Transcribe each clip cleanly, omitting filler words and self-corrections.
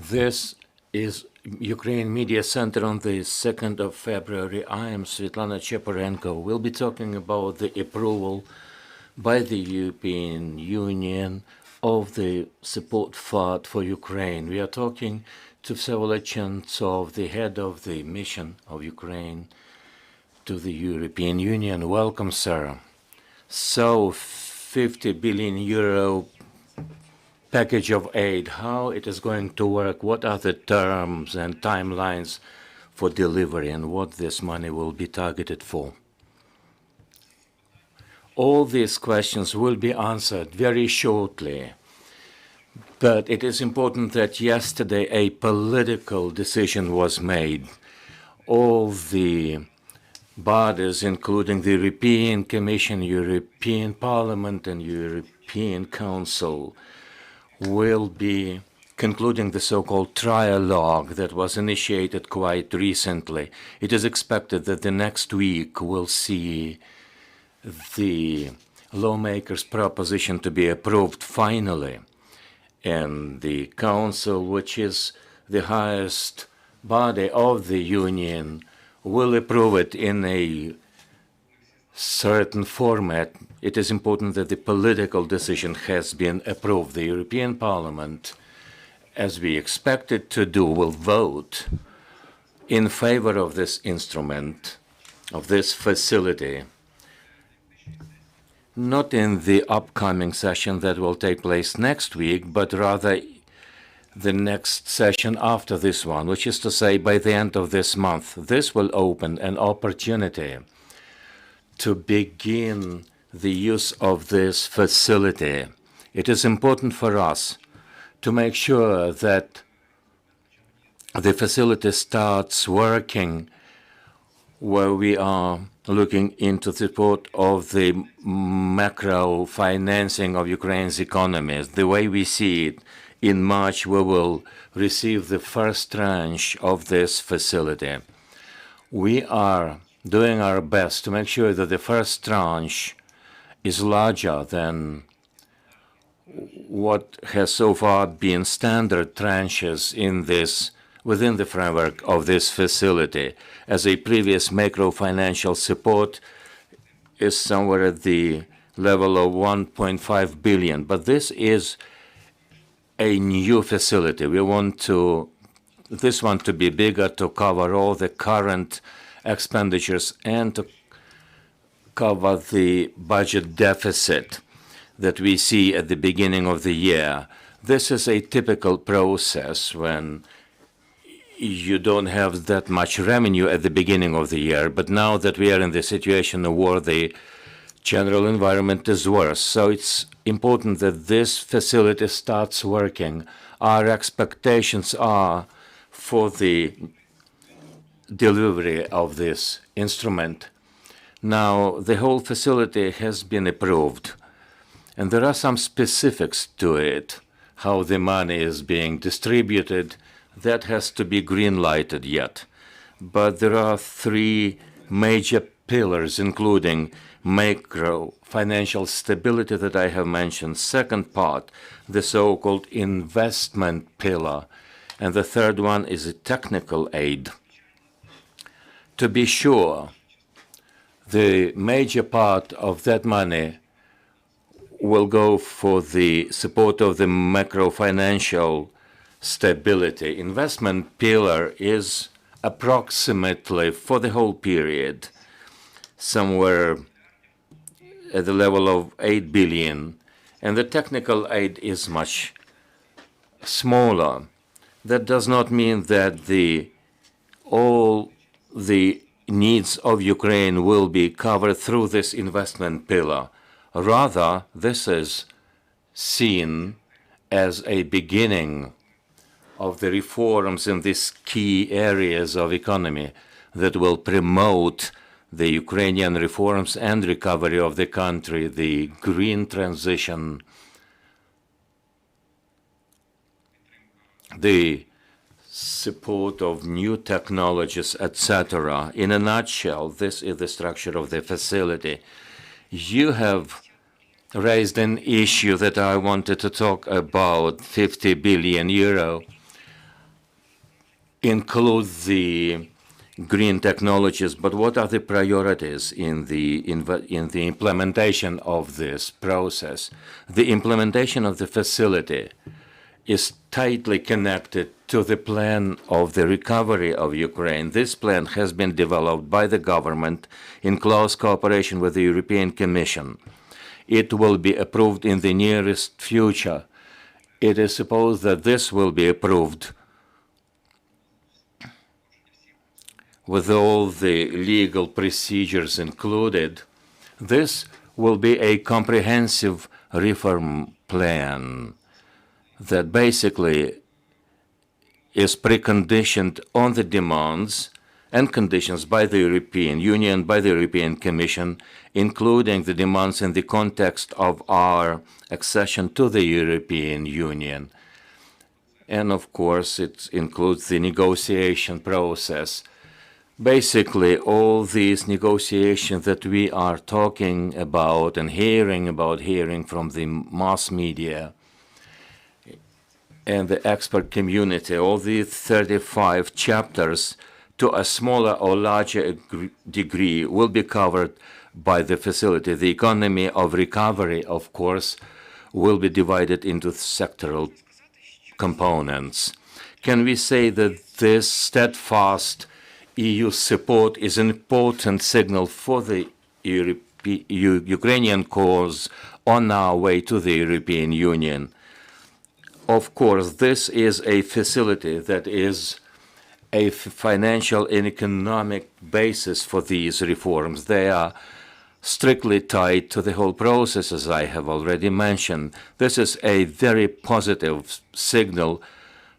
This is Ukraine Media Center on the 2nd of February. I am Svetlana Cheparenko. We'll be talking about the approval by the European Union of the support fund for Ukraine. We are talking to Vsevolod Chentsov, the head of the mission of Ukraine to the European Union. Welcome, sir. So, 50 billion euro package of aid, how it is going to work, what are the terms and timelines for delivery, and what this money will be targeted for. All these questions will be answered very shortly. But it is important that yesterday a political decision was made. All the bodies, including the European Commission, European Parliament, and European Council, will be concluding the so-called trialogue that was initiated quite recently. It is expected that the next week will see the lawmakers' proposition to be approved finally. And the Council, which is the highest body of the Union, will approve it in a certain format. It is important that the political decision has been approved. The European Parliament, as we expect it to do, will vote in favor of this instrument, of this facility, not in the upcoming session that will take place next week, but rather the next session after this one, which is to say by the end of this month. This will open an opportunity to begin the use of this facility. It is important for us to make sure that the facility starts working where we are looking into the support of the macro financing of Ukraine's economy. The way we see it, in March we will receive the first tranche of this facility. We are doing our best to make sure that the first tranche is larger than what has so far been standard tranches in this, within the framework of this facility, as a previous macro-financial support is somewhere at the level of 1.5 billion. But this is a new facility. We want this one to be bigger, to cover all the current expenditures and to cover the budget deficit that we see at the beginning of the year. This is a typical process when you don't have that much revenue at the beginning of the year, but now that we are in the situation of war, the general environment is worse. So it's important that this facility starts working. Our expectations are for the delivery of this instrument. Now, the whole facility has been approved, and there are some specifics to it, how the money is being distributed. That has to be green-lighted yet. But there are three major pillars, including macro financial stability that I have mentioned, second part, the so-called investment pillar, and the third one is a technical aid. To be sure, the major part of that money will go for the support of the macro-financial stability. Investment pillar is approximately, for the whole period, somewhere at the level of 8 billion, and the technical aid is much smaller. That does not mean that all the needs of Ukraine will be covered through this investment pillar. Rather, this is seen as a beginning of the reforms in these key areas of economy that will promote the Ukrainian reforms and recovery of the country, the green transition, the support of new technologies, etc. In a nutshell, this is the structure of the facility. You have raised an issue that I wanted to talk about, 50 billion euro. include the green technologies, but what are the priorities in the implementation of this process? The implementation of the facility is tightly connected to the plan of the recovery of Ukraine. This plan has been developed by the government in close cooperation with the European Commission. It will be approved in the nearest future. It is supposed that this will be approved with all the legal procedures included. This will be a comprehensive reform plan that basically is preconditioned on the demands and conditions by the European Union, by the European Commission, including the demands in the context of our accession to the European Union. And of course, it includes the negotiation process. Basically, all these negotiations that we are talking about and hearing from the mass media and the expert community, all these 35 chapters, to a smaller or larger degree, will be covered by the facility. The economy of recovery, of course, will be divided into sectoral components. Can we say that this steadfast EU support is an important signal for the Ukrainian cause on our way to the European Union? Of course, this is a facility that is a financial and economic basis for these reforms. They are strictly tied to the whole process, as I have already mentioned. This is a very positive signal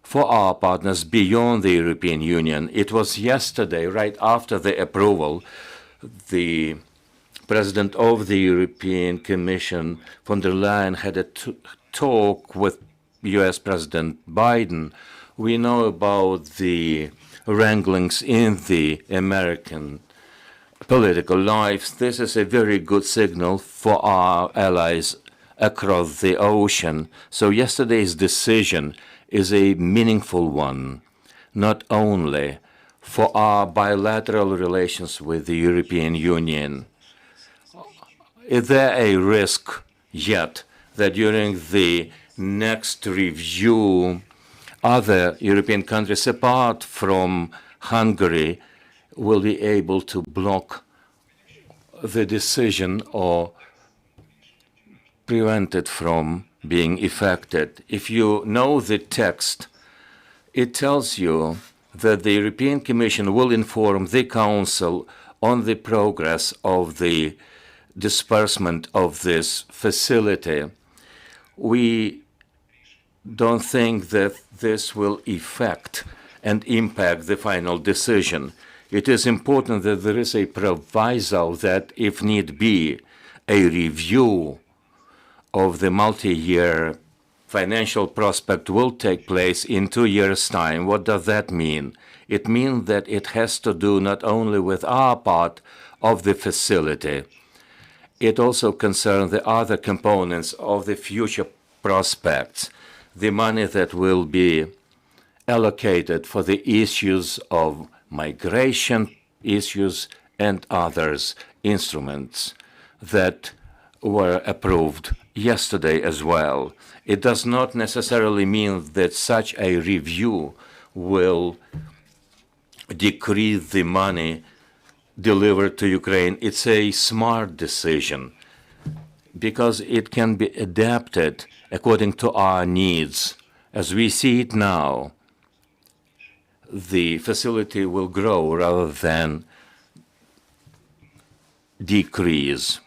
for our partners beyond the European Union. It was yesterday, right after the approval, the President of the European Commission, von der Leyen, had a talk with US President Biden. We know about the wranglings in the American political life. This is a very good signal for our allies across the ocean. So yesterday's decision is a meaningful one, not only for our bilateral relations with the European Union. Is there a risk yet that during the next review, other European countries apart from Hungary will be able to block the decision or prevent it from being effected? If you know the text, it tells you that the European Commission will inform the Council on the progress of the disbursement of this facility. We don't think that this will affect and impact the final decision. It is important that there is a proviso that, if need be, a review of the multi-year financial prospect will take place in 2 years' time. What does that mean? It means that it has to do not only with our part of the facility, it also concerns the other components of the future prospects, the money that will be allocated for the issues of migration issues and others instruments that were approved yesterday as well. It does not necessarily mean that such a review will decrease the money delivered to Ukraine. It's a smart decision because it can be adapted according to our needs. As we see it now, the facility will grow rather than decrease.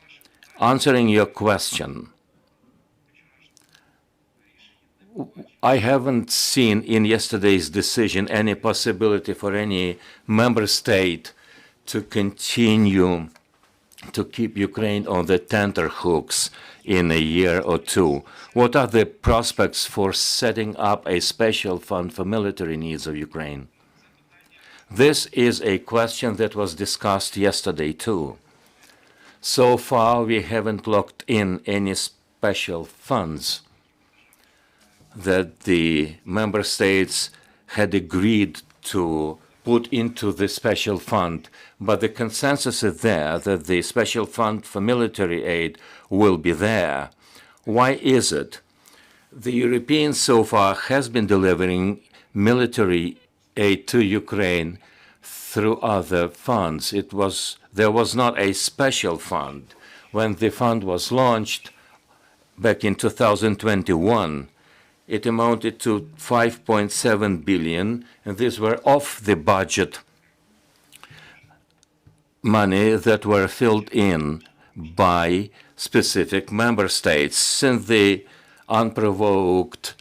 Answering your question, I haven't seen in yesterday's decision any possibility for any member state to continue to keep Ukraine on the tenterhooks in a year or two. What are the prospects for setting up a special fund for military needs of Ukraine? This is a question that was discussed yesterday too. So far, we haven't locked in any special funds that the member states had agreed to put into the special fund, but the consensus is there that the special fund for military aid will be there. Why is it? The European so far has been delivering military aid to Ukraine through other funds. There was not a special fund. When the fund was launched back in 2021, it amounted to 5.7 billion, and these were off the budget money that were filled in by specific member states. Since the unprovoked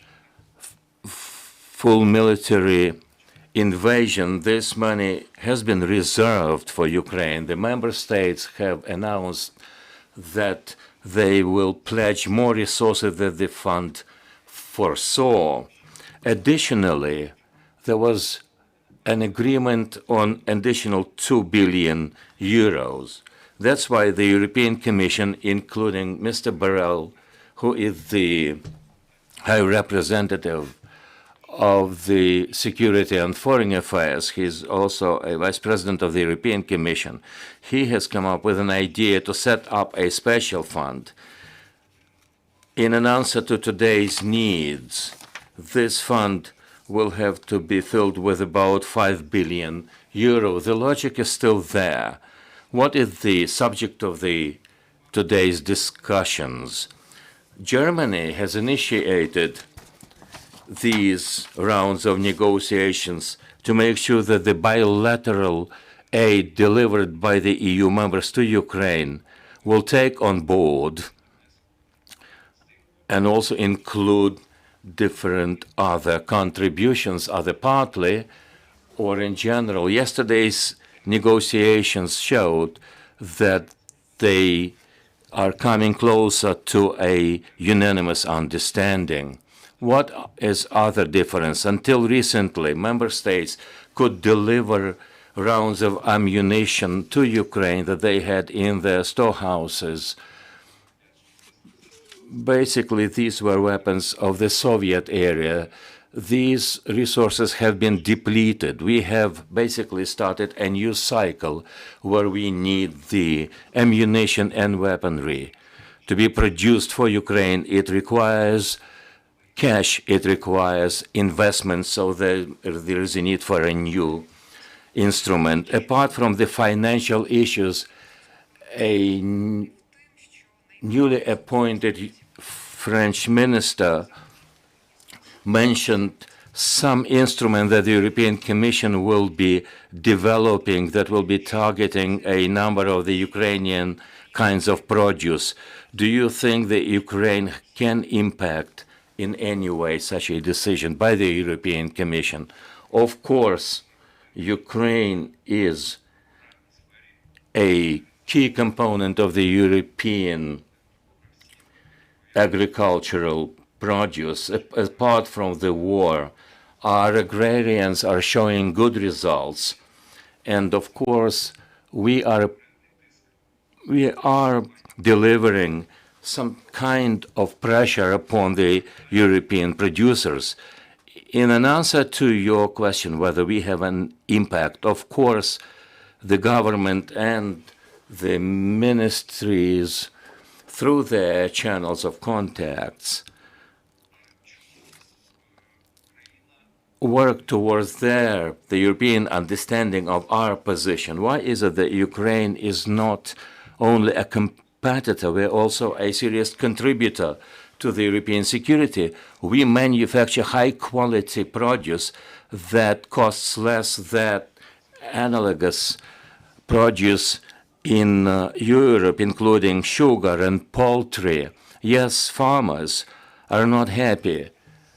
full military invasion, this money has been reserved for Ukraine. The member states have announced that they will pledge more resources than the fund foresaw. Additionally, there was an agreement on additional 2 billion euros. That's why the European Commission, including Mr. Borrell, who is the High Representative of the Security and Foreign Affairs, he's also a Vice President of the European Commission, he has come up with an idea to set up a special fund. In an answer to today's needs, this fund will have to be filled with about 5 billion euro. The logic is still there. What is the subject of today's discussions? Germany has initiated these rounds of negotiations to make sure that the bilateral aid delivered by the EU members to Ukraine will take on board and also include different other contributions, either partly or in general. Yesterday's negotiations showed that they are coming closer to a unanimous understanding. What is other difference? Until recently, member states could deliver rounds of ammunition to Ukraine that they had in their storehouses. Basically, these were weapons of the Soviet era. These resources have been depleted. We have basically started a new cycle where we need the ammunition and weaponry to be produced for Ukraine. It requires cash, it requires investment, so there is a need for a new instrument. Apart from the financial issues, a newly appointed French minister mentioned some instrument that the European Commission will be developing that will be targeting a number of the Ukrainian kinds of produce. Do you think that Ukraine can impact in any way such a decision by the European Commission? Of course, Ukraine is a key component of the European agricultural produce. Apart from the war, our agrarians are showing good results, and of course we are delivering some kind of pressure upon the European producers. In an answer to your question whether we have an impact, of course the government and the ministries through their channels of contacts work towards the European understanding of our position. Why is it that Ukraine is not only a competitor, we're also a serious contributor to the European security? We manufacture high-quality produce that costs less than analogous produce in Europe, including sugar and poultry. Yes, farmers are not happy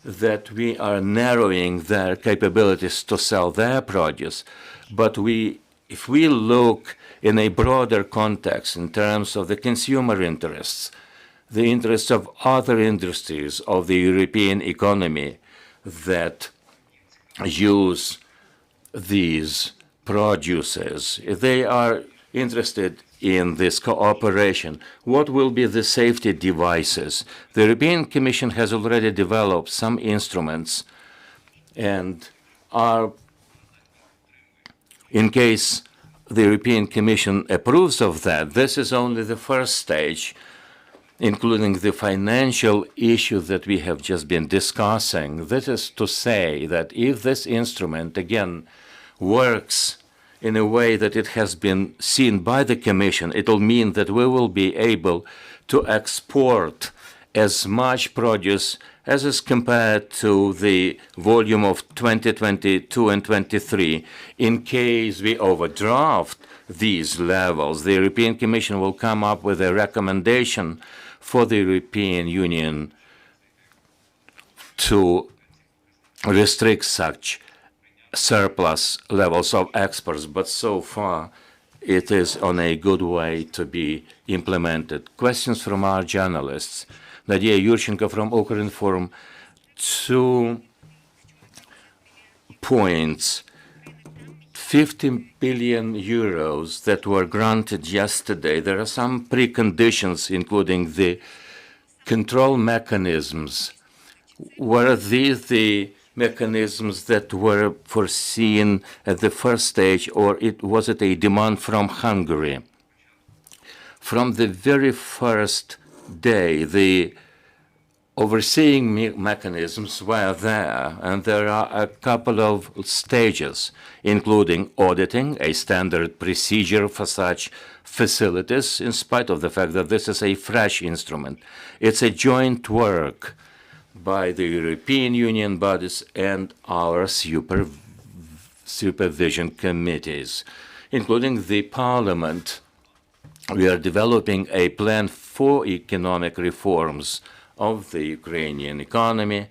that we are narrowing their capabilities to sell their produce, but if we look in a broader context in terms of the consumer interests, the interests of other industries of the European economy that use these produces, if they are interested in this cooperation, what will be the safety devices? The European Commission has already developed some instruments, and our In case the European Commission approves of that, this is only the first stage, including the financial issue that we have just been discussing. That is to say that if this instrument, again, works in a way that it has been seen by the Commission, it will mean that we will be able to export as much produce as is compared to the volume of 2022 and 23. In case we overdraft these levels, the European Commission will come up with a recommendation for the European Union to restrict such surplus levels of exports, but so far it is on a good way to be implemented. Questions from our journalists. Nadia Yurchenko from Ukrinform. 2 points. 50 billion euros that were granted yesterday. There are some preconditions, including the control mechanisms. Were these the mechanisms that were foreseen at the first stage, or was it a demand from Hungary? From the very first day, the overseeing mechanisms were there, and there are a couple of stages, including auditing, a standard procedure for such facilities, in spite of the fact that this is a fresh instrument. It's a joint work by the European Union bodies and our supervision committees, including the Parliament. We are developing a plan for economic reforms of the Ukrainian economy.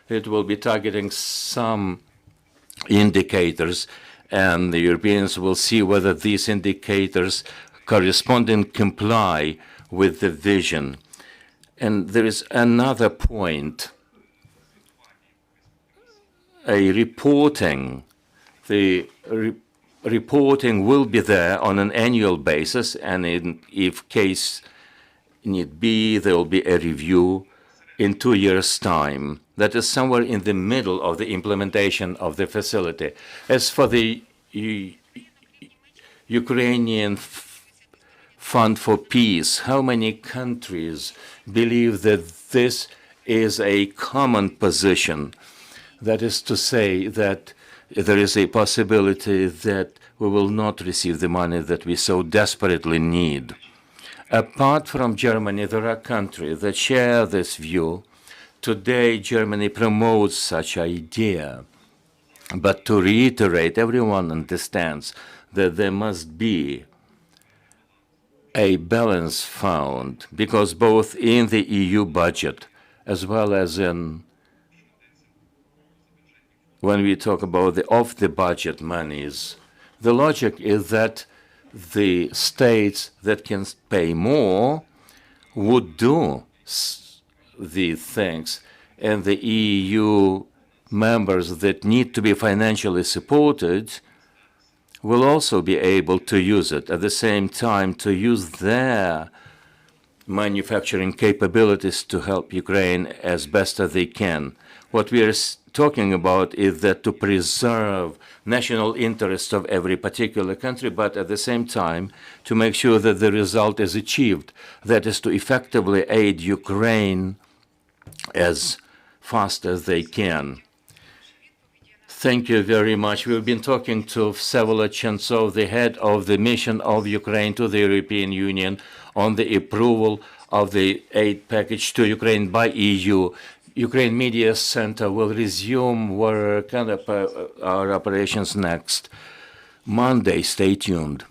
It will be targeting some indicators, and the Europeans will see whether these indicators correspond and comply with the vision. And there is another point. Reporting. The reporting will be there on an annual basis, and if case need be, there will be a review in 2 years' time. That is somewhere in the middle of the implementation of the facility. As for the Ukrainian Fund for Peace, how many countries believe that this is a common position? That is to say that there is a possibility that we will not receive the money that we so desperately need. Apart from Germany, there are countries that share this view. Today, Germany promotes such idea. But to reiterate, everyone understands that there must be a balance found, because both in the EU budget as well as when we talk about the off-the-budget monies, the logic is that the states that can pay more would do the things, and the EU members that need to be financially supported will also be able to use it. At the same time, to use their manufacturing capabilities to help Ukraine as best as they can. What we are talking about is that to preserve national interests of every particular country, but at the same time to make sure that the result is achieved. That is to effectively aid Ukraine as fast as they can. Thank you very much. We've been talking to Vsevolod Chentsov, the head of the mission of Ukraine to the European Union, on the approval of the aid package to Ukraine by EU. Ukraine Media Center will resume work and our operations next Monday. Stay tuned.